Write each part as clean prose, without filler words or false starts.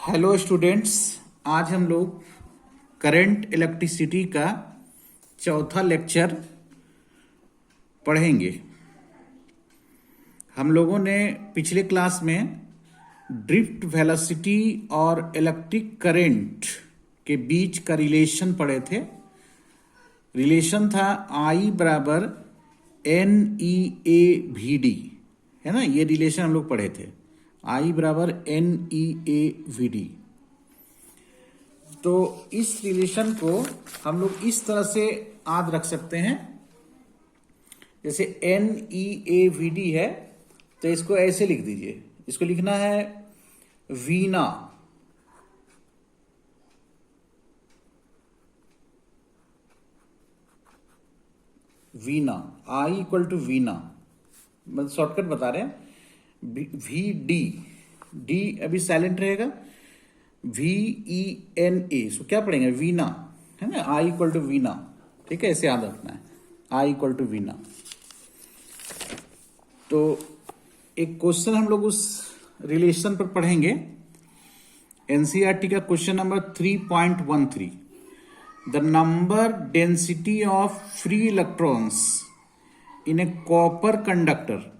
Hello students, आज हम लोग करंट इलेक्ट्रिसिटी का चौथा लेक्चर पढ़ेंगे। हम लोगों ने पिछले क्लास में ड्रिफ्ट वेलोसिटी और इलेक्ट्रिक करंट के बीच का रिलेशन पढ़े थे। रिलेशन था I बराबर NEAVD, है ना। ये रिलेशन हम लोग पढ़े थे, I बराबर NEAVD। तो इस रिलेशन को हम लोग इस तरह से याद रख सकते हैं, जैसे NEAVD है तो इसको ऐसे लिख दीजिए। इसको लिखना है वीना, वीना I इक्वल टू वीना, मतलब शॉर्टकट बता रहे हैं। VD, D अभी साइलेंट रहेगा, VENA, सो क्या पढ़ेंगे वीना, है ना। I इक्वल टू वीना, ठीक है, इसे याद रखना है, I इक्वल टू वीना। तो एक क्वेश्चन हम लोग उस रिलेशन पर पढ़ेंगे। एनसीईआरटी का question number 3.13, the number density of free electrons in A copper conductor.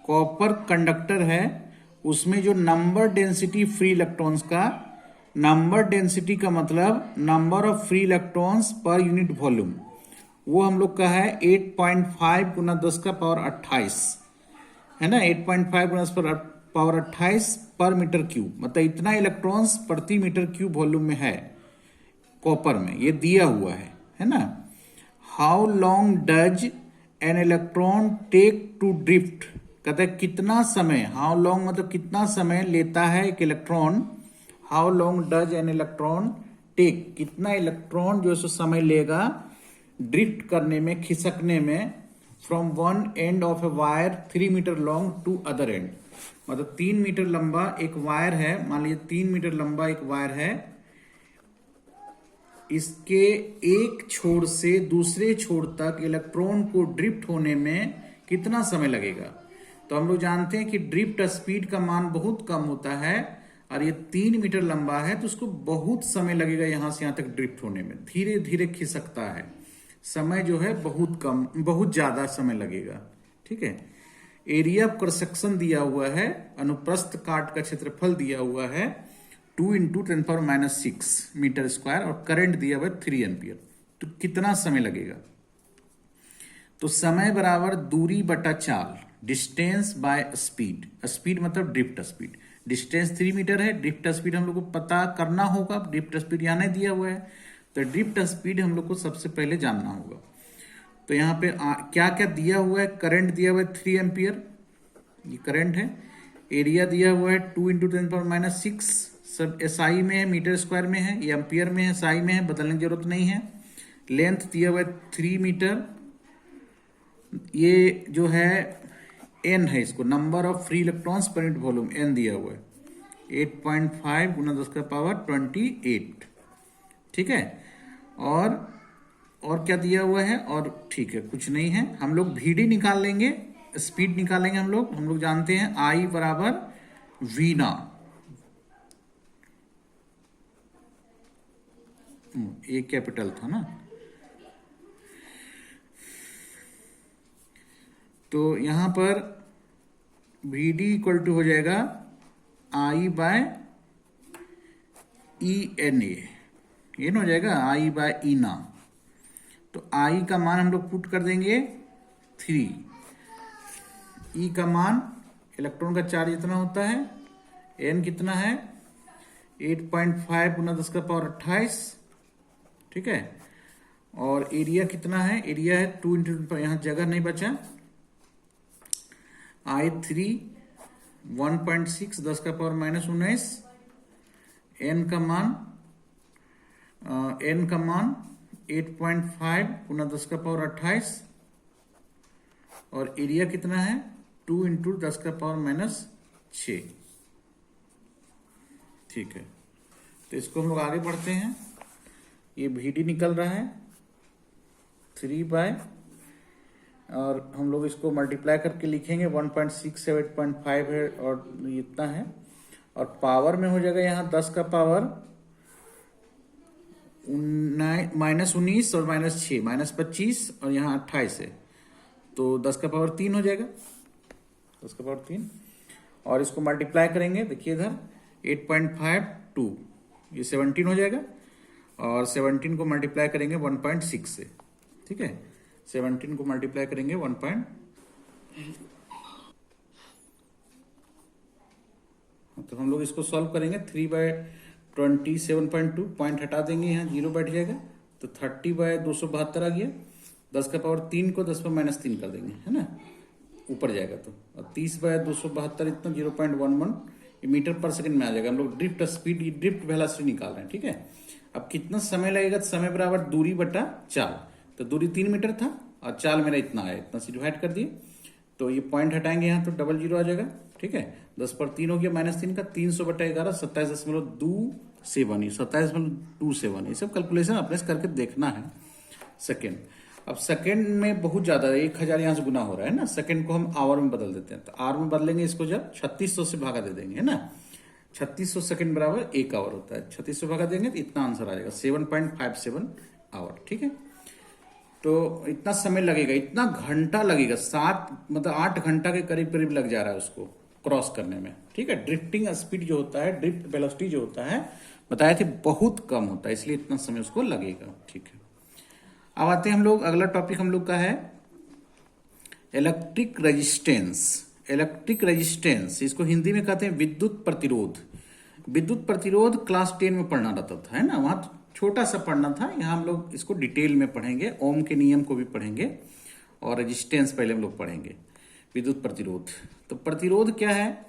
Copper conductor है, उसमें जो नंबर डेंसिटी फ्री इलेक्ट्रॉन्स का, नंबर डेंसिटी का मतलब number of free electrons per unit volume, वो हम लोग का है 8.5 गुना 10 का पावर 28, है ना। 8.5 गुना 10 पर पावर 28 पर मीटर क्यूब, मतलब इतना इलेक्ट्रॉन्स प्रति मीटर क्यूब वॉल्यूम में है कॉपर में, ये दिया हुआ है ना। How long does an electron take to drift, कहता है कितना समय, हाउ लॉन्ग मतलब कितना समय लेता है एक electron, how long does an electron take, कितना इलेक्ट्रॉन जो है समय लेगा ड्रिफ्ट करने में, खिसकने में, from one end of a wire 3 metre long to other end, मतलब 3 मीटर लंबा एक वायर है, मान लीजिए 3 मीटर लंबा एक वायर है, इसके एक छोर से दूसरे छोर तक इलेक्ट्रॉन को ड्रिफ्ट होने में कितना समय लगेगा। तो हम लोग जानते हैं कि ड्रिफ्ट स्पीड का मान बहुत कम होता है, और ये 3 मीटर लंबा है तो उसको बहुत समय लगेगा यहां से यहां तक ड्रिफ्ट होने में, धीरे धीरे खिसकता है, समय जो है बहुत कम, बहुत ज्यादा समय लगेगा, ठीक है। एरिया ऑफ क्रॉस सेक्शन दिया हुआ है, अनुप्रस्थ काट का क्षेत्रफल दिया हुआ है 2 × 10⁻⁶ मीटर स्क्वायर, और करंट दिया हुआ है 3 एम्पियर। तो कितना समय लगेगा, तो समय बराबर दूरी बटा चाल, डिस्टेंस बाय स्पीड, स्पीड मतलब ड्रिफ्ट स्पीड, डिस्टेंस 3 मीटर है, ड्रिफ्ट स्पीड हम लोग को पता करना होगा, ड्रिफ्ट स्पीड यहां नहीं दिया हुआ है, तो ड्रिफ्ट स्पीड हम लोग को सबसे पहले जानना होगा। तो यहाँ पे क्या क्या दिया हुआ है, करंट दिया हुआ है 3 एम्पियर, ये करंट है, एरिया दिया हुआ है 2 × 10⁻⁶, सब एसआई में है, मीटर स्क्वायर में है, ये एम्पियर में है, एसआई में है, बदलने की जरूरत नहीं है। लेंथ दिया हुआ है 3 मीटर, ये जो है एन है, इसको number of free electrons per unit volume N दिया हुआ है 8.5 गुना 10 का पावर 28, ठीक है। और क्या दिया हुआ है, और ठीक है कुछ नहीं है। हम लोग VD निकाल लेंगे, स्पीड निकालेंगे हम लोग जानते हैं I बराबर वीना, ए कैपिटल था ना, तो यहां पर VD इक्वल टू हो जाएगा I बाय ENA, ये ना हो जाएगा I बाय ईना। तो I का मान हम लोग पुट कर देंगे 3, E का मान, इलेक्ट्रॉन का चार्ज इतना होता है, N कितना है 8.5 गुना 10 का पावर 28, ठीक है। और एरिया कितना है, एरिया है 2 × यहां जगह नहीं बचा, I3 1.6 10 का पावर -19, N का मान 8.5 गुना 10 का पावर 28, और एरिया कितना है 2 × 10 का पावर -6, ठीक है। तो इसको हम लोग आगे बढ़ते हैं, ये VD निकल रहा है 3 बाय, और हम लोग इसको मल्टीप्लाई करके लिखेंगे 1.6 से 8.5 है, और इतना है, और पावर में हो जाएगा यहाँ 10 का पावर -19 और -6 -25 और यहाँ 28 है, तो 10 का पावर 3 हो जाएगा, 10 का पावर 3। और इसको मल्टीप्लाई करेंगे, देखिए इधर 8.52 ये 17 हो जाएगा, और 17 को मल्टीप्लाई करेंगे 1.6 से, ठीक है। 17 को मल्टीप्लाई करेंगे 1. तो हम लोग इसको सॉल्व करेंगे। 3/27.2 पॉइंट हटा देंगे, यहाँ 0 बैठ जाएगा, तो 30/272 आ गया। 10 का पावर 3 को 10 पर -3 कर देंगे, है ना, ऊपर जाएगा तो। और 30/272 इतना 0.11 मीटर पर सेकंड में आ जाएगा। हम लोग ड्रिफ्ट स्पीड, ड्रिफ्ट वेलोसिटी निकाल रहे हैं, ठीक है। अब कितना समय लगेगा, समय बराबर दूरी बटा चाल। तो दूरी 3 मीटर था और चाल मेरा इतना है, इतना से डिवाइड कर दिए, तो ये पॉइंट हटाएंगे यहाँ तो 00 आ जाएगा, ठीक है। 10 पर 3 हो गया -3 का, 300/11 27.271, 27.271, ये सब कैलकुलेशन अपने से करके देखना है। सेकेंड, अब सेकेंड में बहुत ज्यादा 1000 यहाँ से गुना हो रहा है ना, सेकेंड को हम आवर में बदल देते हैं, तो आवर में बदलेंगे इसको जब 3600 से भागा दे देंगे, है ना। 3600 सेकेंड बराबर 1 आवर होता है, 3600 भागा देंगे तो इतना आंसर आ जाएगा 7.57 आवर, ठीक है। तो इतना समय लगेगा, इतना घंटा लगेगा, 8 घंटा के करीब करीब लग जा रहा है उसको क्रॉस करने में, ठीक है। ड्रिफ्टिंग स्पीड जो होता है, ड्रिफ्ट वेलोसिटी जो होता है, बताए थे बहुत कम होता है, इसलिए इतना समय उसको लगेगा, ठीक है। अब आते हैं हम लोग, अगला टॉपिक हम लोग का है इलेक्ट्रिक रेजिस्टेंस। इलेक्ट्रिक रेजिस्टेंस, इसको हिंदी में कहते हैं विद्युत प्रतिरोध। विद्युत प्रतिरोध क्लास 10 में पढ़ना रहता था, है ना, वहां छोटा सा पढ़ना था, यहाँ हम लोग इसको डिटेल में पढ़ेंगे, ओम के नियम को भी पढ़ेंगे और रेजिस्टेंस पहले हम लोग पढ़ेंगे। विद्युत प्रतिरोध, तो प्रतिरोध क्या है,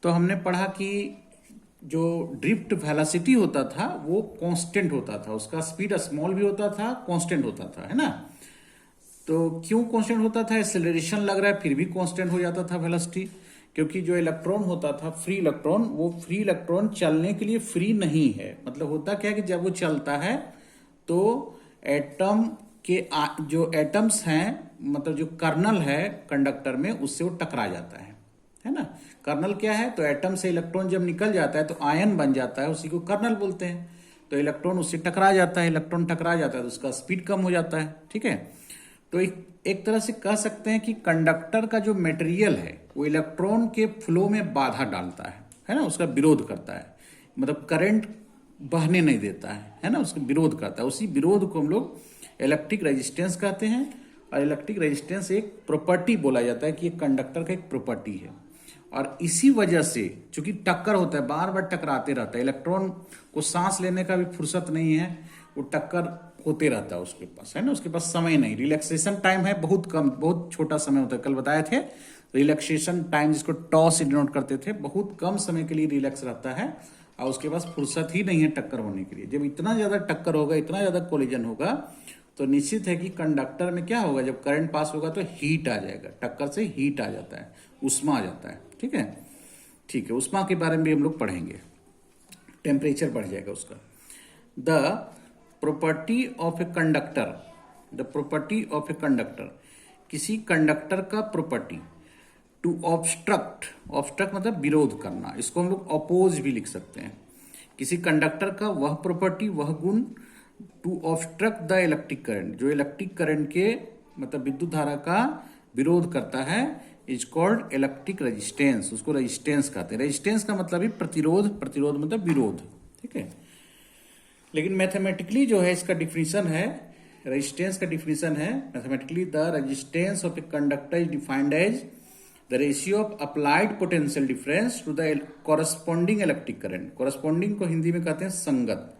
तो हमने पढ़ा कि जो ड्रिफ्ट वेलोसिटी होता था वो कांस्टेंट होता था, उसका स्पीड स्मॉल भी होता था, कांस्टेंट होता था, है ना। तो क्यों कांस्टेंट होता था, एक्सेलरेशन लग रहा है फिर भी कांस्टेंट हो जाता था वेलोसिटी, क्योंकि जो इलेक्ट्रॉन होता था फ्री इलेक्ट्रॉन, वो फ्री इलेक्ट्रॉन चलने के लिए फ्री नहीं है। मतलब होता क्या है कि जब वो चलता है तो एटम के जो एटम्स हैं, मतलब जो कर्नल है कंडक्टर में, उससे वो टकरा जाता है ना। कर्नल क्या है, तो एटम से इलेक्ट्रॉन जब निकल जाता है तो आयन बन जाता है, उसी को कर्नल बोलते हैं। तो इलेक्ट्रॉन उससे टकरा जाता है, इलेक्ट्रॉन टकरा जाता है तो उसका स्पीड कम हो जाता है, ठीक है। तो एक तरह से कह सकते हैं कि कंडक्टर का जो मटेरियल है वो इलेक्ट्रॉन के फ्लो में बाधा डालता है ना, उसका विरोध करता है, मतलब करंट बहने नहीं देता है ना, उसका विरोध करता है। उसी विरोध को हम लोग इलेक्ट्रिक रेजिस्टेंस कहते हैं। और इलेक्ट्रिक रेजिस्टेंस एक प्रॉपर्टी बोला जाता है कि ये कंडक्टर का एक प्रॉपर्टी है। और इसी वजह से चूंकि टक्कर होता है, बार बार टकराते रहता है, इलेक्ट्रॉन को सांस लेने का भी फुर्सत नहीं है, वो टक्कर होते रहता है उसके पास, है ना, उसके पास समय नहीं, रिलैक्सेशन टाइम है बहुत कम, बहुत छोटा समय होता है। कल बताए थे रिलैक्सेशन टाइम, जिसको टॉ से डिनोट करते थे, बहुत कम समय के लिए रिलैक्स रहता है और उसके पास फुर्सत ही नहीं है टक्कर होने के लिए। जब इतना ज्यादा टक्कर होगा, इतना ज्यादा कोलिजन होगा, तो निश्चित है कि कंडक्टर में क्या होगा, जब करंट पास होगा तो हीट आ जाएगा, टक्कर से हीट आ जाता है, उष्मा आ जाता है, ठीक है। ठीक है, उष्मा के बारे में भी हम लोग पढ़ेंगे, टेम्परेचर बढ़ जाएगा उसका। The property of a conductor, the property of a conductor, किसी कंडक्टर का प्रॉपर्टी। टू ऑब्स्ट्रक्ट, ऑब्स्ट्रक्ट मतलब विरोध करना, इसको हम लोग अपोज भी लिख सकते हैं। किसी कंडक्टर का वह प्रॉपर्टी, वह गुण, to obstruct the electric current, जो इलेक्ट्रिक करंट के मतलब विद्युत धारा का विरोध करता है, इज कॉल्ड इलेक्ट्रिक रेजिस्टेंस, उसको रेजिस्टेंस कहते हैं। रेजिस्टेंस का मतलब ही प्रतिरोध, प्रतिरोध मतलब विरोध, ठीक है। लेकिन मैथमेटिकली जो है इसका डिफिनीशन है, रेजिस्टेंस का डिफिनीशन है mathematically, the resistance of a conductor is defined as the ratio of applied potential difference to the corresponding electric current. Corresponding को हिंदी में कहते हैं संगत,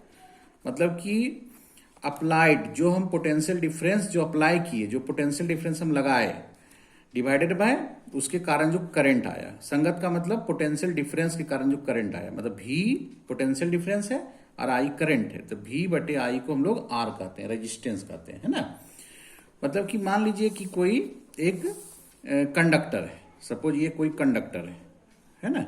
मतलब कि अप्लाइड, जो हम पोटेंशियल डिफरेंस जो अप्लाई किए, जो पोटेंशियल डिफरेंस हम लगाए, डिवाइडेड बाय उसके कारण जो करंट आया। संगत का मतलब पोटेंशियल डिफरेंस के कारण जो करंट आया, मतलब भी पोटेंशियल डिफरेंस है और आई करंट है, तो भी बटे आई को हम लोग आर कहते हैं, रेजिस्टेंस कहते हैं, है ना। मतलब कि मान लीजिए कि कोई एक कंडक्टर है, सपोज ये कोई कंडक्टर है ना,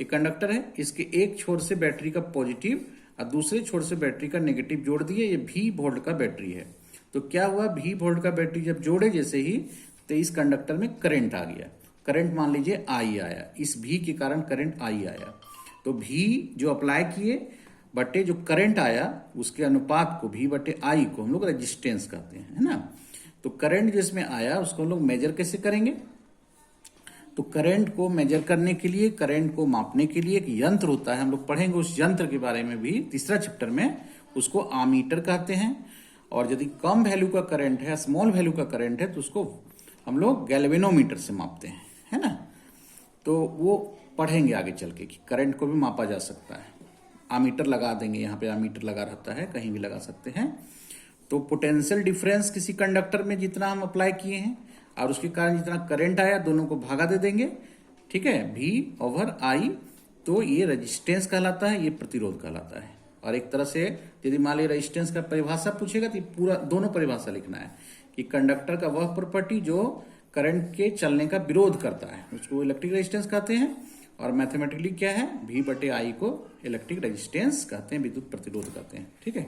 ये कंडक्टर है, इसके एक छोर से बैटरी का पॉजिटिव और दूसरे छोर से बैटरी का नेगेटिव जोड़ दिए, ये भी वोल्ट का बैटरी है। तो क्या हुआ, भी वोल्ट का बैटरी जब जोड़े जैसे ही, तो इस कंडक्टर में करंट आ गया, करंट मान लीजिए आई आया, इस भी के कारण करंट आई आया। तो भी जो अप्लाई किए बटे जो करंट आया उसके अनुपात को भी बटे आई को हम लोग रेजिस्टेंस कहते हैं, है ना। तो करंट जो इसमें आया उसको हम लोग मेजर कैसे करेंगे, तो करंट को मेजर करने के लिए, करंट को मापने के लिए एक यंत्र होता है, हम लोग पढ़ेंगे उस यंत्र के बारे में भी तीसरा चैप्टर में। उसको आमीटर कहते हैं। और यदि कम वैल्यू का करंट है, स्मॉल वैल्यू का करंट है, तो उसको हम लोग गैल्वेनोमीटर से मापते हैं, है ना। तो वो पढ़ेंगे आगे चल के कि करंट को भी मापा जा सकता है। आमीटर लगा देंगे, यहाँ पे आमीटर लगा रहता है, कहीं भी लगा सकते हैं। तो पोटेंशियल डिफरेंस किसी कंडक्टर में जितना हम अप्लाई किए हैं और उसके कारण जितना करंट आया, दोनों को भागा दे देंगे, ठीक है, V ओवर I। तो ये रेजिस्टेंस कहलाता है, ये प्रतिरोध कहलाता है। और एक तरह से यदि मान लीजिए रेजिस्टेंस का परिभाषा पूछेगा तो पूरा दोनों परिभाषा लिखना है कि कंडक्टर का वह प्रॉपर्टी जो करंट के चलने का विरोध करता है उसको इलेक्ट्रिक रेजिस्टेंस कहते हैं। और मैथमेटिकली क्या है, V बटे I को इलेक्ट्रिक रेजिस्टेंस कहते हैं, विद्युत प्रतिरोध कहते हैं, ठीक है।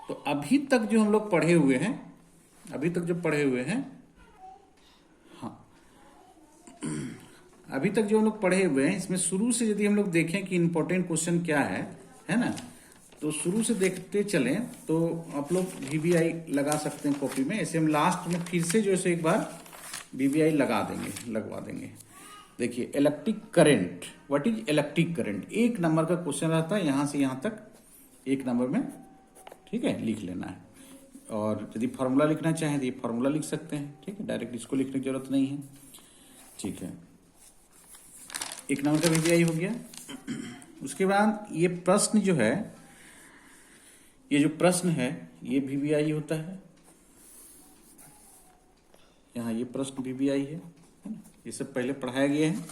तो अभी तक जो हम लोग पढ़े हुए हैं, अभी तक जो पढ़े हुए हैं, हाँ, अभी तक जो हम लोग पढ़े हुए हैं इसमें शुरू से यदि हम लोग देखें कि इंपॉर्टेंट क्वेश्चन क्या है ना, तो शुरू से देखते चलें तो आप लोग VBI लगा सकते हैं कॉपी में। ऐसे हम लास्ट में फिर से जो है एक बार VBI लगवा देंगे। देखिए electric current, what is electric current, एक नंबर का क्वेश्चन रहता है, यहां से यहां तक एक नंबर में, ठीक है, लिख लेना है। और यदि फॉर्मूला लिखना चाहें तो ये फॉर्मूला लिख सकते हैं, ठीक है, डायरेक्ट इसको लिखने की जरूरत नहीं है, ठीक है। एक नंबर का VBI हो गया। उसके बाद ये प्रश्न जो है, ये जो प्रश्न है ये VBI होता है, यहाँ ये प्रश्न VBI है ना, ये सब पहले पढ़ाया गया है।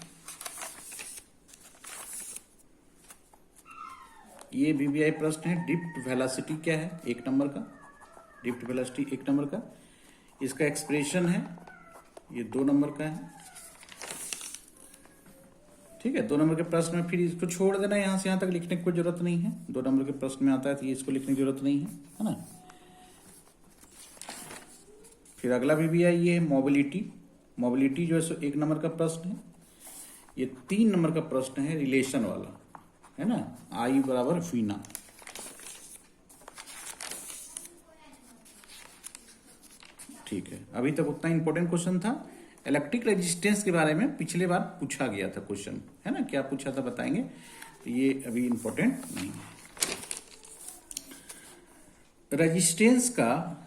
ये VBI प्रश्न है। डिप्ट वेलोसिटी क्या है, एक नंबर का, डिप्ट वेलोसिटी एक नंबर का। इसका एक्सप्रेशन है, ये 2 नंबर का है, ठीक है। 2 नंबर के प्रश्न में फिर इसको छोड़ देना, यहां से यहां तक लिखने की कोई जरूरत नहीं है। 2 नंबर के प्रश्न में आता है तो ये इसको लिखने की जरूरत नहीं है ना। फिर अगला VBI ये है मोबिलिटी। मोबिलिटी जो है सो 1 नंबर का प्रश्न है। ये 3 नंबर का प्रश्न है, रिलेशन वाला, है ना, I बराबर V ना। ठीक है, अभी तक उतना इंपॉर्टेंट क्वेश्चन था। इलेक्ट्रिक रेजिस्टेंस के बारे में पिछले बार पूछा गया था क्वेश्चन, है ना, क्या पूछा था बताएंगे, तो ये अभी इंपॉर्टेंट नहीं है। रेजिस्टेंस का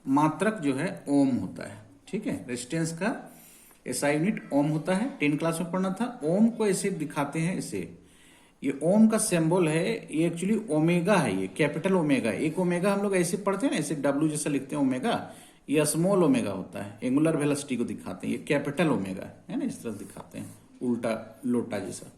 मात्रक जो है ओम होता है, ठीक है। रेजिस्टेंस का SI यूनिट ओम होता है, 10 क्लास में पढ़ना था। ओम को ऐसे दिखाते हैं, ऐसे, ये ओम का सिंबल है, ये एक्चुअली ओमेगा है, ये कैपिटल ओमेगा। एक ओमेगा हम लोग ऐसे पढ़ते हैं ना, ऐसे W जैसा लिखते हैं ओमेगा, ये स्मॉल ओमेगा होता है, एंगुलर वेलोसिटी को दिखाते हैं। ये कैपिटल ओमेगा है ना, इस तरह दिखाते हैं, उल्टा लोटा जैसा,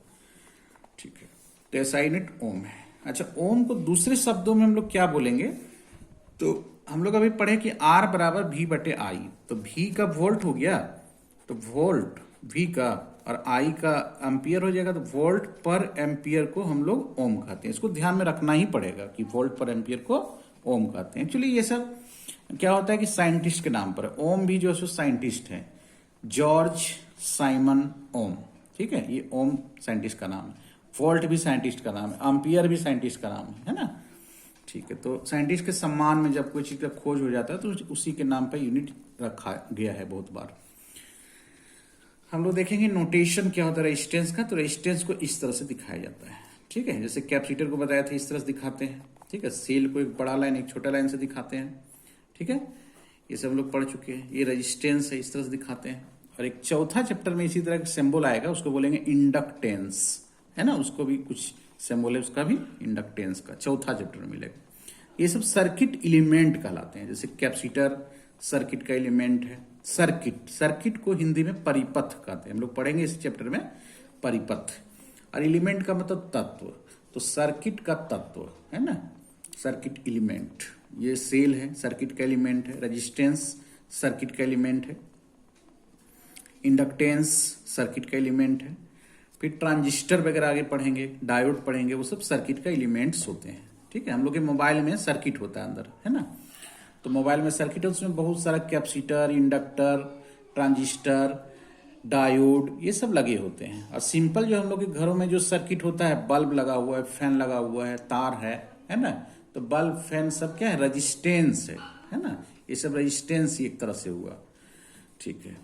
ठीक है। तो SI यूनिट ओम है। अच्छा, ओम को दूसरे शब्दों में हम लोग क्या बोलेंगे, तो हम लोग अभी पढ़े कि R बराबर V बटे I। तो V का वोल्ट हो गया, तो वोल्ट V का, और I का एम्पियर हो जाएगा, तो वोल्ट पर एम्पियर को हम लोग ओम कहते हैं। इसको ध्यान में रखना ही पड़ेगा कि वोल्ट पर एम्पियर को ओम कहते हैं। एक्चुअली ये सब क्या होता है कि साइंटिस्ट के नाम पर, ओम भी जो है साइंटिस्ट है, जॉर्ज साइमन ओम, ठीक है, ये ओम साइंटिस्ट का नाम है। वोल्ट भी साइंटिस्ट का नाम है, एम्पियर भी साइंटिस्ट का नाम है ना, ठीक है। तो साइंटिस्ट के सम्मान में जब कोई चीज का खोज हो जाता है तो उसी के नाम पर यूनिट रखा गया है बहुत बार। हम लोग देखेंगे नोटेशन क्या होता है रेजिस्टेंस का। तो रेजिस्टेंस को इस तरह से दिखाया जाता है, ठीक है, जैसे कैपेसिटर को बताया था इस तरह से दिखाते हैं, ठीक है। सेल को एक बड़ा लाइन एक छोटा लाइन से दिखाते हैं, ठीक है। ये सब लोग पढ़ चुके हैं। ये रेजिस्टेंस है, इस तरह से दिखाते हैं। और एक चौथा चैप्टर में इसी तरह का सिंबल आएगा, उसको बोलेंगे इंडक्टेंस, है ना, उसको भी कुछ सिंबल है उसका भी, इंडक्टेंस का चौथा चैप्टर में मिलेगा। ये सब सर्किट एलिमेंट कहलाते हैं, जैसे कैपेसिटर सर्किट का एलिमेंट है। सर्किट को हिंदी में परिपथ कहते हैं, हम लोग पढ़ेंगे इस चैप्टर में परिपथ। और एलिमेंट का मतलब तत्व, तो सर्किट का तत्व है ना, सर्किट एलिमेंट। ये सेल है, सर्किट का एलिमेंट है। रेजिस्टेंस सर्किट का एलिमेंट है। इंडक्टेंस सर्किट का एलिमेंट है। फिर ट्रांजिस्टर वगैरह आगे पढ़ेंगे, डायोड पढ़ेंगे, वो सब सर्किट का एलिमेंट्स होते हैं, ठीक है। हम लोग के मोबाइल में सर्किट होता है अंदर, है ना, तो मोबाइल में सर्किट है, उसमें बहुत सारा कैपेसिटर, इंडक्टर, ट्रांजिस्टर, डायोड, ये सब लगे होते हैं। और सिंपल जो हम लोग के घरों में जो सर्किट होता है, बल्ब लगा हुआ है, फैन लगा हुआ है, तार है ना, तो बल्ब फैन सब क्या है, रजिस्टेंस है ना, ये सब रजिस्टेंस ही एक तरह से हुआ। ठीक है,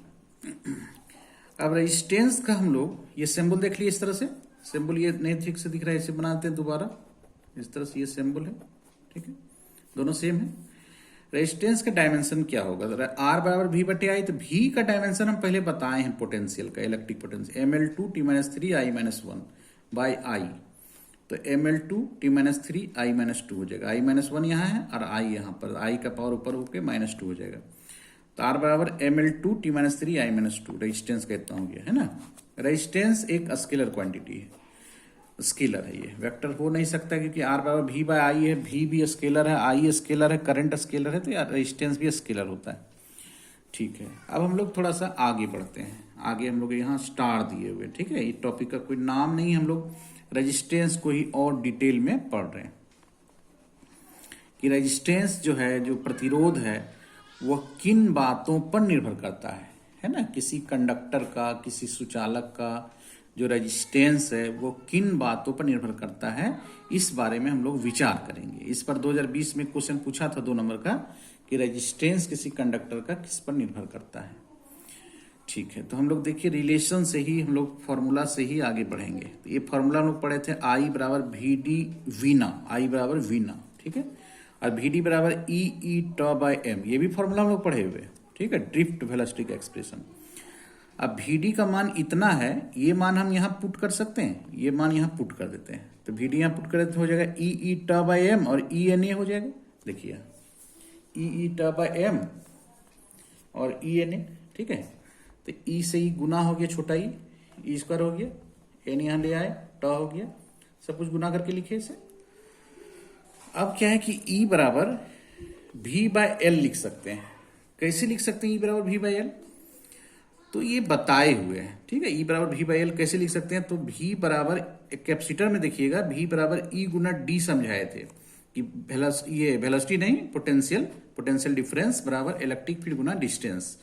अब रजिस्टेंस का हम लोग ये सिंबल देख लिए, इस तरह से सिंबल ये नहीं ठीक से दिख रहा है, इसे बनाते हैं दोबारा, इस तरह से ये सिंबल है। ठीक है, दोनों सेम है। रेजिस्टेंस का डायमेंशन क्या होगा, आर बराबर वी बटे आई, तो वी का डायमेंशन हम पहले बताए हैं पोटेंशियल का, electric potential ml2 t-3 i-1 by I, तो ml2 t-3 i-2 हो जाएगा, i-1 यहाँ है और i यहाँ पर, i का पावर ऊपर होकर -2 हो जाएगा, तो r बराबर ml2 t-3 i-2, रेजिस्टेंस का इतना हो गया है ना। रेजिस्टेंस एक स्केलर क्वांटिटी है, स्केलर है, ये वेक्टर हो नहीं सकता क्योंकि आर बराबर वी बाय आई है, वी भी स्केलर है, आई स्केलर है, करंट स्केलर है, तो यार रेजिस्टेंस भी स्केलर होता है। ठीक है, अब हम लोग थोड़ा सा आगे बढ़ते हैं, आगे हम लोग यहाँ स्टार दिए हुए, ठीक है, ये टॉपिक का कोई नाम नहीं, हम लोग रेजिस्टेंस को ही और डिटेल में पढ़ रहे हैं कि रेजिस्टेंस जो है, जो प्रतिरोध है, वह किन बातों पर निर्भर करता है ना, किसी कंडक्टर का, किसी सुचालक का जो रेजिस्टेंस है वो किन बातों पर निर्भर करता है, इस बारे में हम लोग विचार करेंगे। इस पर 2020 में क्वेश्चन पूछा था 2 नंबर का कि रेजिस्टेंस किसी कंडक्टर का किस पर निर्भर करता है। ठीक है, तो हम लोग देखिए रिलेशन से ही, हम लोग फॉर्मूला से ही आगे बढ़ेंगे। तो ये फॉर्मूला हम लोग पढ़े थे, आई बराबर वी डी वीना, आई बराबर वीना, ठीक है, और वी डी बराबर ई टॉ बाय एम, ये भी फॉर्मूला हम लोग पढ़े हुए। ठीक है, ड्रिफ्ट वेलोसिटी का एक्सप्रेशन। अब Vd का मान इतना है, ये मान हम यहाँ पुट कर सकते हैं, ये मान यहाँ पुट कर देते हैं, तो Vd यहाँ पुट कर देते हो जाएगा ई टा बाई एम और ई एन ए हो जाएगा। देखिए ई टा बाई एम और ई एन ए, ठीक है, तो ई से ई गुना हो गया, छोटा ई स्क्वायर हो गया, एन यहाँ ले आए, टा हो गया, सब कुछ गुना करके लिखे इसे। अब क्या है कि ई बराबर भी बाय एल लिख सकते हैं। कैसे लिख सकते हैं ई बराबर भी बाय एल, तो ये बताए हुए हैं। ठीक है, ई बराबर भी बाई एल कैसे लिख सकते हैं, तो भी बराबर कैपेसिटर में देखिएगा, भी बराबर ई गुना डी समझाए थे कि ये वेलोसिटी नहीं, पोटेंशियल डिफरेंस बराबर इलेक्ट्रिक फील्ड गुना डिस्टेंस।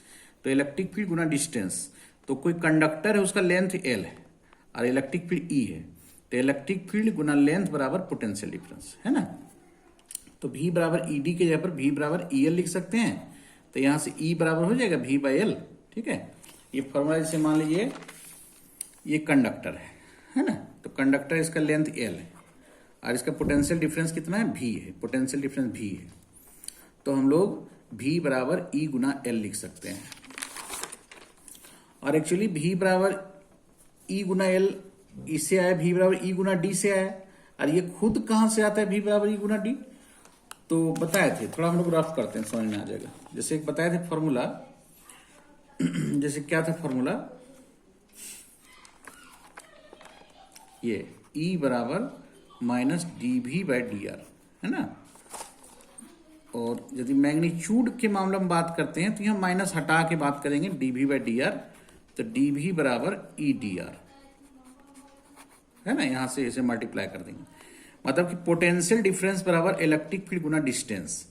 तो इलेक्ट्रिक फील्ड गुना डिस्टेंस, तो कोई कंडक्टर है उसका लेंथ एल है और इलेक्ट्रिक फील्ड ई है, तो इलेक्ट्रिक फील्ड गुना लेंथ बराबर पोटेंशियल डिफरेंस है ना। तो भी बराबर ई डी के जगह पर भी बराबर ई एल लिख सकते हैं, तो यहां से ई बराबर हो जाएगा भी बाई एल। ठीक है, ये फॉर्मूला जैसे मान लीजिए ये कंडक्टर है ना, तो कंडक्टर इसका लेंथ एल है और इसका पोटेंशियल डिफरेंस कितना है, भी है, पोटेंशियल डिफरेंस भी है, तो हम लोग भी बराबर ई गुना एल लिख सकते हैं। और एक्चुअली भी बराबर ई गुना एल इससे आया, भी बराबर ई गुना डी से आया, और ये खुद कहां से आता है भी बराबर ई गुना डी, तो बताए थे, थोड़ा हम लोग रफ करते हैं, समझ में आ जाएगा। जैसे एक बताए थे फॉर्मूला, जैसे क्या था फॉर्मूला, ये E बराबर माइनस डी भी बाई डी आर है ना, और यदि मैग्नीट्यूड के मामले में बात करते हैं तो यहां माइनस हटा के बात करेंगे, डी भी बाई डी आर, तो डी भी बराबर ई डी आर है ना, यहां से इसे मल्टीप्लाई कर देंगे, मतलब कि पोटेंशियल डिफरेंस बराबर इलेक्ट्रिक फील्ड गुना डिस्टेंस।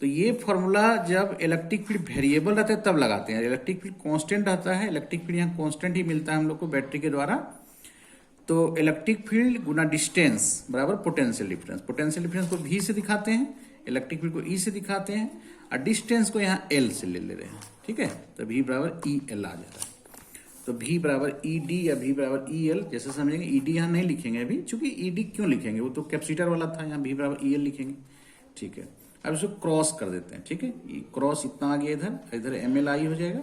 तो ये फॉर्मूला जब इलेक्ट्रिक फील्ड वेरिएबल रहता है तब लगाते हैं, इलेक्ट्रिक फील्ड कांस्टेंट रहता है, इलेक्ट्रिक फील्ड यहाँ कांस्टेंट ही मिलता है हम लोग को बैटरी के द्वारा, तो इलेक्ट्रिक फील्ड गुना डिस्टेंस बराबर पोटेंशियल डिफरेंस। पोटेंशियल डिफरेंस को भी से दिखाते हैं, इलेक्ट्रिक फील्ड को ई से दिखाते हैं, और डिस्टेंस को यहाँ एल से ले रहे हैं। ठीक है, तो भी बराबर ई एल आ जाता है, तो भी बराबर ई डी या भी बराबर ई एल, जैसे समझेंगे ई डी यहाँ नहीं लिखेंगे अभी, चूंकि ई डी क्यों लिखेंगे, वो तो कैपेसिटर वाला था, यहाँ भी बराबर ई एल लिखेंगे। ठीक है, अब इसको क्रॉस कर देते हैं। ठीक है, ये क्रॉस इतना आ गया इधर, इधर एम एल आई हो जाएगा,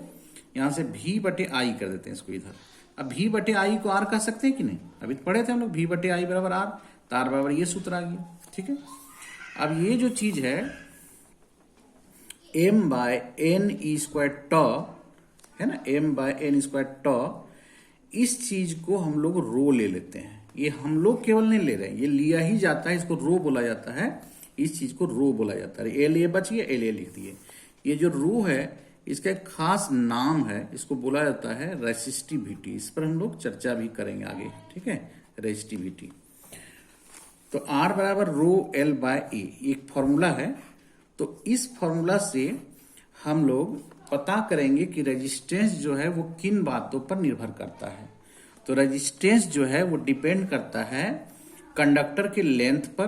यहाँ से भी बटे आई कर देते हैं इसको इधर। अब भी बटे आई को आर कह सकते हैं कि नहीं, अभी पढ़े थे हम लोग, भी बटे आई बराबर आर, तो आर बराबर ये सूत्र आ गया। ठीक है, अब ये जो चीज है M by N E square tau है ना, M by N square tau, इस चीज को हम लोग रो ले लेते हैं। ये हम लोग केवल नहीं ले रहे हैं, ये लिया ही जाता है, इसको रो बोला जाता है, इस चीज को रो बोला जाता है। एल ए बच गया, एल ए लिख दिए। ये जो रो है इसका एक खास नाम है, इसको बोला जाता है रेसिस्टिविटी, इस पर हम लोग चर्चा भी करेंगे आगे। ठीक है, रेसिस्टिविटी। तो आर बराबर रो एल बाय ए एक फॉर्मूला है, तो इस फॉर्मूला से हम लोग पता करेंगे कि रेजिस्टेंस जो है वो किन बातों पर निर्भर करता है। तो रेजिस्टेंस जो है वो डिपेंड करता है कंडक्टर के लेंथ पर,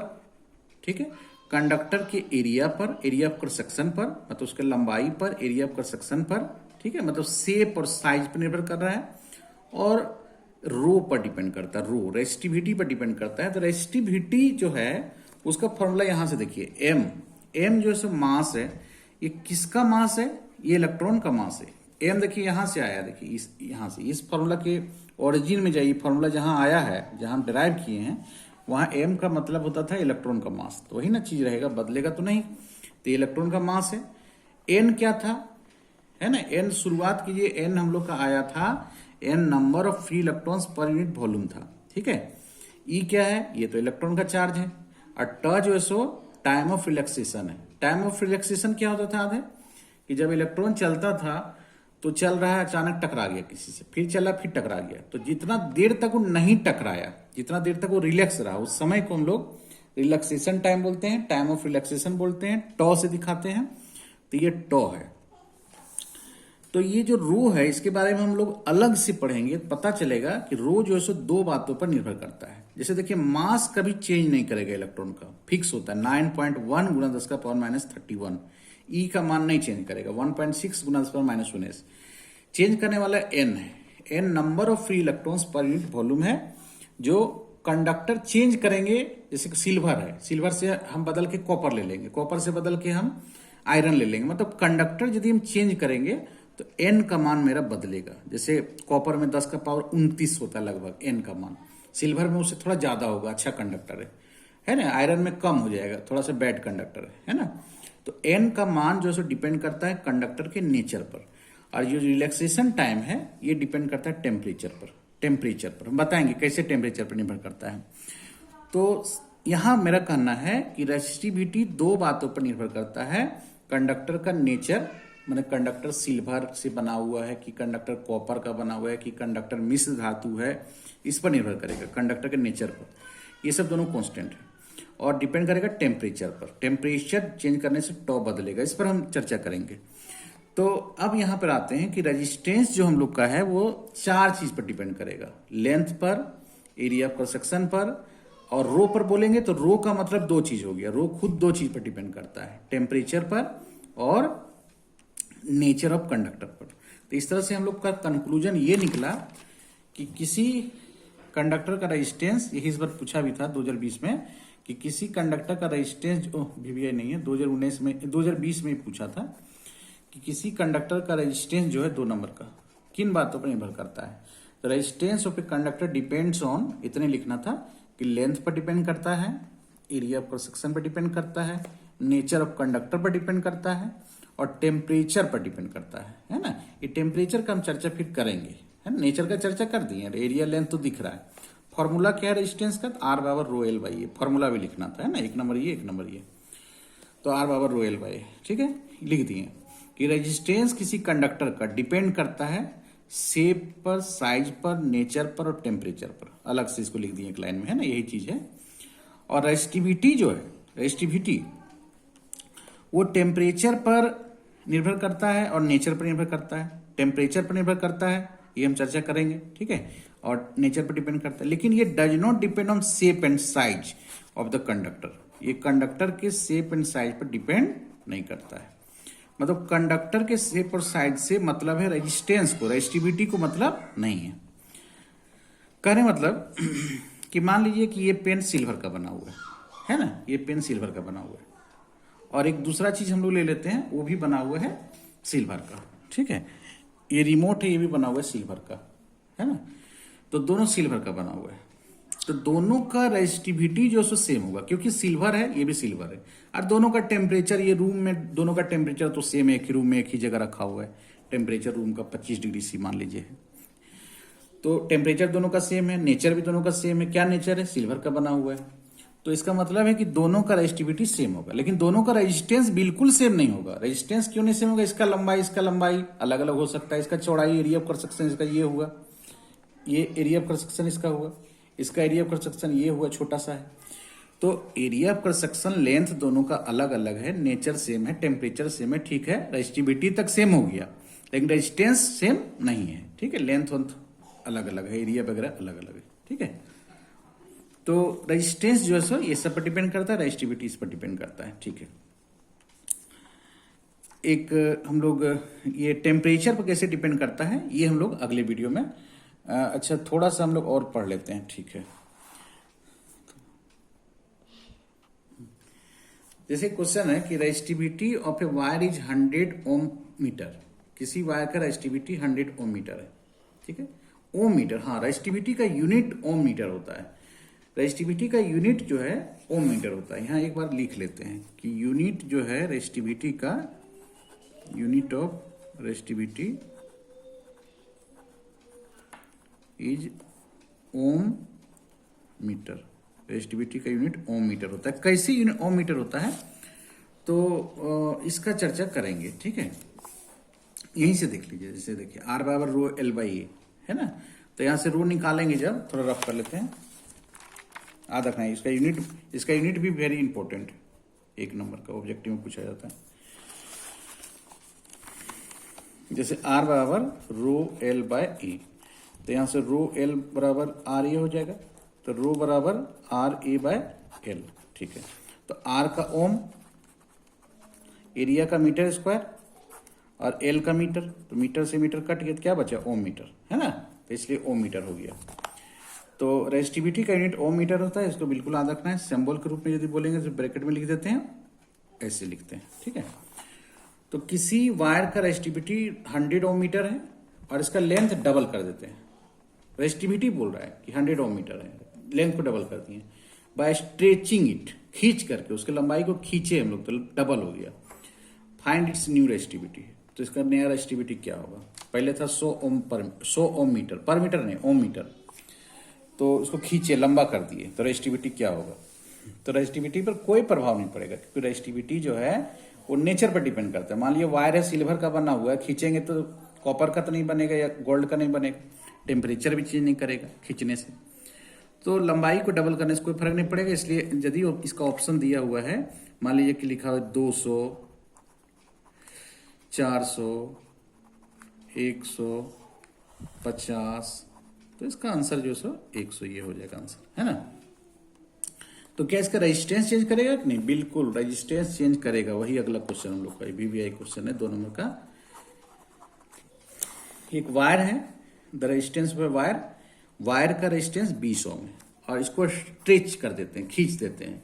ठीक है, कंडक्टर के एरिया पर, एरिया ऑफ क्रॉस सेक्शन पर, मतलब उसके लंबाई पर, एरिया ऑफ क्रॉस सेक्शन पर, ठीक है, मतलब शेप और साइज पर निर्भर कर रहा है, और रो पर डिपेंड करता है, रो रेजिस्टिविटी पर डिपेंड करता है। तो रेजिस्टिविटी जो है उसका फॉर्मूला यहां से देखिए, एम जो है मास है, ये किसका मास है, ये इलेक्ट्रॉन का मास है। एम देखिए यहां से आया, देखिए यहां से इस फॉर्मूला के ओरिजिन में जाइए, फॉर्मूला जहां आया है, जहां हम डिराइव किए हैं, वहां एम का मतलब होता था इलेक्ट्रॉन का मास। तो वही ना चीज रहेगा, बदलेगा तो नहीं। तो इलेक्ट्रॉन का मास है। एन क्या था, है ना, एन शुरुआत कीजिए, एन हम लोग का आया था, N number of free electrons per unit volume था, ठीक है। ई क्या है, ये तो इलेक्ट्रॉन का चार्ज है। और ट जो है सो टाइम ऑफ रिलैक्सेशन है। टाइम ऑफ रिलैक्सेशन क्या होता था याद है, कि जब इलेक्ट्रॉन चलता था तो चल रहा है, अचानक टकरा गया किसी से, फिर चला, फिर टकरा गया, तो जितना देर तक वो नहीं टकराया, जितना देर तक वो रिलैक्स रहा, उस समय को हम लोग रिलैक्सेशन टाइम बोलते हैं, टाइम ऑफ रिलैक्सेशन बोलते हैं, टॉ से दिखाते हैं। तो ये टॉ है। तो ये जो रो है इसके बारे में हम लोग अलग से पढ़ेंगे, पता चलेगा कि रो जो है सो दो बातों पर निर्भर करता है। जैसे देखिए, मास कभी चेंज नहीं करेगा इलेक्ट्रॉन का, फिक्स होता है 9.1 गुना 10 का पावर माइनस 31। ई का मान नहीं चेंज करेगा, 1.6 गुना 10 पावर माइनस 19। चेंज करने वाला एन है, N number of free electrons per unit volume है, जो कंडक्टर चेंज करेंगे। जैसे सिल्वर है, सिल्वर से हम बदल के कॉपर ले लेंगे, कॉपर से बदल के हम आयरन ले लेंगे, मतलब कंडक्टर यदि हम चेंज करेंगे तो एन का मान मेरा बदलेगा। जैसे कॉपर में 10 का पावर 29 होता है लगभग एन का मान, सिल्वर में उससे थोड़ा ज्यादा होगा, अच्छा कंडक्टर है ना। आयरन में कम हो जाएगा, थोड़ा सा बैड कंडक्टर है ना। तो एन का मान जो है डिपेंड करता है कंडक्टर के नेचर पर, और जो रिलैक्सेशन टाइम है ये डिपेंड करता है टेम्परेचर पर। टेम्परेचर पर हम बताएंगे कैसे टेम्परेचर पर निर्भर करता है। तो यहां मेरा कहना है कि रेजिस्टिविटी दो बातों पर निर्भर करता है, कंडक्टर का नेचर, मतलब कंडक्टर सिल्वर से बना हुआ है कि कंडक्टर कॉपर का बना हुआ है कि कंडक्टर मिश्र धातु है, इस पर निर्भर करेगा, कंडक्टर के नेचर पर। ये सब दोनों कांस्टेंट है, और डिपेंड करेगा टेम्परेचर पर। टेम्परेचर चेंज करने से टॉ बदलेगा, इस पर हम चर्चा करेंगे। तो अब यहां पर आते हैं कि रेजिस्टेंस जो हम लोग का है वो चार चीज पर डिपेंड करेगा, लेंथ पर, एरिया ऑफ क्रॉस सेक्शन पर, और रो पर बोलेंगे तो रो का मतलब दो चीज हो गया, रो खुद दो चीज पर डिपेंड करता है, टेम्परेचर पर और नेचर ऑफ कंडक्टर पर। तो इस तरह से हम लोग का कंक्लूजन ये निकला कि किसी कंडक्टर का रेजिस्टेंस, यही इस बार पूछा भी था 2020 में, कि किसी कंडक्टर का रेजिस्टेंस, वीवीआई नहीं है, 2019 में, 2020 में पूछा था कि किसी कंडक्टर का रेजिस्टेंस जो है 2 नंबर का किन बातों पर निर्भर करता है। तो resistance of a conductor depends on, इतने लिखना था कि लेंथ पर डिपेंड करता है, एरिया ऑफ क्रॉस सेक्शन पर डिपेंड करता है, नेचर ऑफ कंडक्टर पर डिपेंड करता है, और टेम्परेचर पर डिपेंड करता है ना। ये टेम्परेचर का हम चर्चा फिर करेंगे, है ना। नेचर का चर्चा कर दिए, एरिया लेंथ तो दिख रहा है। फॉर्मूला क्या है रेजिस्टेंस का, आर बराबर rho L by A, formula भी लिखना था, है ना, एक नंबर ये, एक नंबर ये, तो आर बराबर रो एल बाई, ठीक है, लिख दिए कि रेजिस्टेंस किसी कंडक्टर का डिपेंड करता है शेप पर, साइज पर, नेचर पर और टेम्परेचर पर। अलग से इसको लिख दिए एक लाइन में, है ना, यही चीज है। और रेजिस्टिविटी जो है, रेजिस्टिविटी वो टेम्परेचर पर निर्भर करता है और नेचर पर निर्भर करता है। टेम्परेचर पर निर्भर करता है, ये हम चर्चा करेंगे, ठीक है, और नेचर पर डिपेंड करता है। लेकिन ये does not depend on shape and size of the conductor, ये कंडक्टर के शेप एंड साइज पर डिपेंड नहीं करता है। मतलब कंडक्टर के शेप और साइज से मतलब है रेजिस्टेंस को, रेजिस्टिविटी को मतलब नहीं है। कहने मतलब कि मान लीजिए कि ये पेन सिल्वर का बना हुआ है ना, ये पेन सिल्वर का बना हुआ है, और एक दूसरा चीज हम लोग ले लेते हैं, वो भी बना हुआ है सिल्वर का, ठीक है। ये रिमोट है, ये भी बना हुआ है सिल्वर का, है ना। तो दोनों सिल्वर का बना हुआ है, तो दोनों का रेजिस्टिविटी जो सो सेम होगा, क्योंकि सिल्वर है, ये भी सिल्वर है, और दोनों का टेम्परेचर, ये रूम में दोनों का टेम्परेचर तो सेम है, एक ही रूम में एक ही जगह रखा हुआ है, टेम्परेचर रूम का 25 डिग्री सी मान लीजिए है, तो टेम्परेचर दोनों का सेम है, नेचर भी दोनों का सेम है। क्या नेचर है, सिल्वर का बना हुआ है, तो इसका मतलब है कि दोनों का रेजिस्टिविटी सेम होगा, लेकिन दोनों का रेजिस्टेंस बिल्कुल सेम नहीं होगा। रेजिस्टेंस क्यों नहीं सेम होगा, इसका लंबाई अलग अलग हो सकता है, इसका चौड़ाई, एरिया ऑफ क्रॉस सेक्शन इसका ये हुआ, ये एरिया ऑफ क्रॉस सेक्शन इसका हुआ, इसका एरिया ऑफ क्रॉस सेक्शन ये हुआ, छोटा सा है। तो एरिया ऑफ कंस्ट्रक्शन लेंथ दोनों का अलग अलग है, नेचर सेम है, टेम्परेचर सेम है, ठीक है, रेजिस्टिविटी तक सेम हो गया, लेकिन रेजिस्टेंस सेम नहीं है, ठीक है, लेंथ वंथ अलग अलग है, एरिया वगैरह अलग अलग है, ठीक है। तो रेजिस्टेंस जो है सो ये सब पर डिपेंड करता है, रेजिस्टिविटी इस पर डिपेंड करता है, ठीक है। एक हम लोग ये टेम्परेचर पर कैसे डिपेंड करता है ये हम लोग अगले वीडियो में अच्छा थोड़ा सा हम लोग और पढ़ लेते हैं, ठीक है। जैसे क्वेश्चन है कि resistivity of a wire is 100 ohm metre, किसी वायर का रेजिस्टिविटी 100 ओम मीटर है, ठीक है। ओम मीटर, हाँ, रेजिस्टिविटी का यूनिट ओम मीटर होता है, रेजिस्टिविटी का यूनिट जो है ओम मीटर होता है। यहाँ एक बार लिख लेते हैं कि यूनिट जो है रेजिस्टिविटी का, unit of resistivity is ohm metre, resistivity का यूनिट ओम मीटर होता है। कैसे यूनिट ओम मीटर होता है तो इसका चर्चा करेंगे, ठीक है। यहीं से देख लीजिए, जैसे देखिए R बराबर रो L बाई ए है ना, तो यहां से रो निकालेंगे, जब थोड़ा रफ कर लेते हैं, याद रखना है इसका यूनिट भी वेरी इंपॉर्टेंट, एक नंबर का ऑब्जेक्टिव में पूछा जाता है। जैसे R बराबर रो L बाय ए, तो यहां से रो L बराबर R ए हो जाएगा, तो रो बराबर R ए बाय L, ठीक है। तो R का ओम, एरिया का मीटर स्क्वायर और L का मीटर, तो मीटर से मीटर कट गया तो क्या बचा, ओम मीटर, है ना, तो इसलिए ओम मीटर हो गया। तो रेजिस्टिविटी का यूनिट ओम मीटर होता है, इसको बिल्कुल याद रखना है। सिंबल के रूप में यदि बोलेंगे तो ब्रैकेट में लिख देते हैं, ऐसे लिखते हैं, ठीक है। तो किसी वायर का रेजिस्टिविटी 100 ओम मीटर है और इसका लेंथ डबल कर देते हैं, रेजिस्टिविटी बोल रहा है कि 100 ओम मीटर है, लेंथ को डबल कर दिए बाय स्ट्रेचिंग इट, खींच करके उसके लंबाई को खींचे हम लोग तो डबल हो गया। फाइंड इट्स न्यू रेजिस्टिविटी, तो इसका नया रेजिस्टिविटी क्या होगा, पहले था 100 ओम मीटर, पर मीटर नहीं ओम मीटर, तो उसको खींचे लंबा कर दिए तो रेजिस्टिविटी क्या होगा। तो रेजिस्टिविटी पर कोई प्रभाव नहीं पड़ेगा, क्योंकि रेजिस्टिविटी जो है वो नेचर पर डिपेंड करता है। मान लिया वायर है सिल्वर का बना हुआ है, खींचेंगे तो कॉपर का तो नहीं बनेगा या गोल्ड का नहीं बनेगा, टेम्परेचर भी चेंज नहीं करेगा खींचने से, तो लंबाई को डबल करने से कोई फर्क नहीं पड़ेगा। इसलिए यदि इसका ऑप्शन दिया हुआ है, मान लीजिए कि लिखा हुआ 200, 400, 150, तो इसका आंसर जो सो 100 ये हो जाएगा आंसर, है ना। तो क्या इसका रेजिस्टेंस चेंज करेगा कि नहीं, बिल्कुल रेजिस्टेंस चेंज करेगा। वही अगला क्वेश्चन हम लोग का VVI क्वेश्चन है 2 नंबर का। एक वायर है, द रेजिस्टेंस ऑफ वायर का रेजिस्टेंस 20 ओम है और इसको स्ट्रेच कर देते हैं, खींच देते हैं,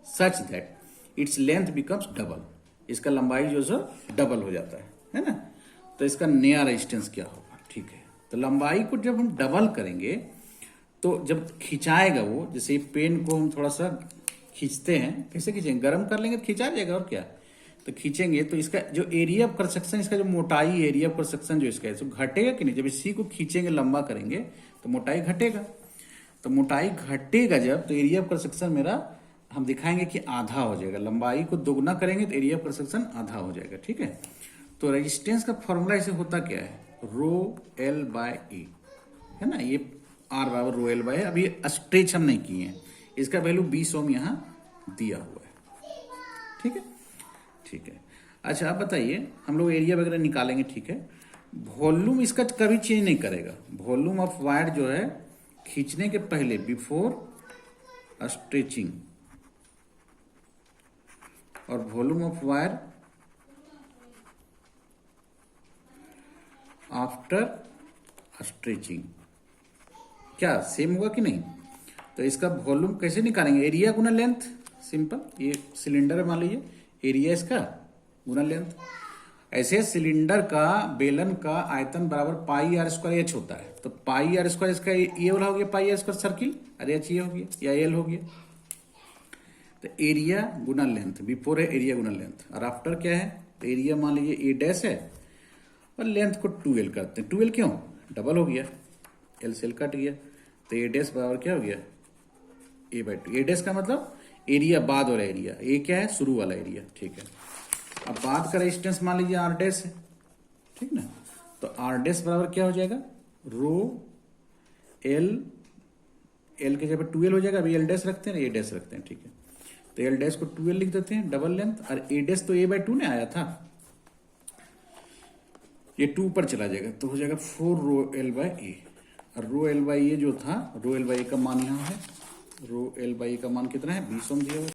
such that its length becomes double, इसका लंबाई जो सो डबल हो जाता है ना। तो इसका नया रेजिस्टेंस क्या होगा, ठीक है। तो लंबाई को जब हम डबल करेंगे तो जब खिंचाएगा वो, जैसे पेन को हम थोड़ा सा खींचते हैं, कैसे खींचेंगे, गर्म कर लेंगे तो खिंचा जाएगा और क्या, तो खींचेंगे तो इसका जो एरिया ऑफ कंस्ट्रक्शन, इसका जो मोटाई एरिया ऑफ कंस्ट्रक्शन जो इसका है तो घटेगा कि नहीं, जब इसी को खींचेंगे लंबा करेंगे तो मोटाई घटेगा, तो मोटाई घटेगा जब, तो एरिया ऑफ कंस्ट्रक्शन मेरा हम दिखाएंगे कि आधा हो जाएगा, लंबाई को दोगुना करेंगे तो एरिया ऑफ कंस्ट्रक्शन आधा हो जाएगा, ठीक है। तो रेजिस्टेंस का फॉर्मूला इसे होता क्या है, रो L बाय ए, है ना, ये R बराबर रो L बाय है। अभी स्ट्रेच हम नहीं किए हैं, इसका वैल्यू 20 ओम यहाँ दिया हुआ है, ठीक है, ठीक है। अच्छा आप बताइए, हम लोग एरिया वगैरह निकालेंगे, ठीक है। वॉल्यूम इसका कभी चेंज नहीं करेगा, वॉल्यूम ऑफ वायर जो है खींचने के पहले, बिफोर स्ट्रेचिंग, और volume of wire after stretching क्या सेम होगा कि नहीं। तो इसका वॉल्यूम कैसे निकालेंगे, एरिया गुना लेंथ, सिंपल, ये सिलेंडर है मान लीजिए, एरिया इसका गुना लेंथ। ऐसे सिलेंडर का, बेलन का आयतन बराबर पाई आर स्क्वायर एच होता है, तो पाई आर स्क्वायर इसका ये वाला हो गया, पाई आर स्क्वायर सर्किल, अरे एच ये हो गया या एल हो गया। तो एरिया गुना लेंथ, बिफोर है एरिया गुना लेंथ, और आफ्टर क्या है, तो एरिया मान लीजिए ए डैश है और लेंथ को 2L करते हैं, 2L क्यों, डबल हो गया, L से L कट गया, तो ए डैश बराबर क्या हो गया, ए बाई 2। ए डैश का मतलब एरिया बाद वाला एरिया, ए क्या है, शुरू वाला एरिया, ठीक है। अब बाद का रेजिस्टेंस मान लीजिए R डैश है, ठीक ना, तो R डैश बराबर क्या हो जाएगा, रो L एल के जगह 2l हो जाएगा। अभी एल डैश रखते हैं, ए डैश रखते हैं, ठीक है। तो एल डैश को 2l लिख देते हैं डबल लेंथ, और ए डैश तो a/2 ने आया था, ये 2 पर चला जाएगा तो हो जाएगा 4 रो एल बाई ए। और रो एल बाई ए जो था, रो एल बाई ए का मान यहाँ है, रो एल बाई ए का मान कितना है 20 ओम दिया हुआ।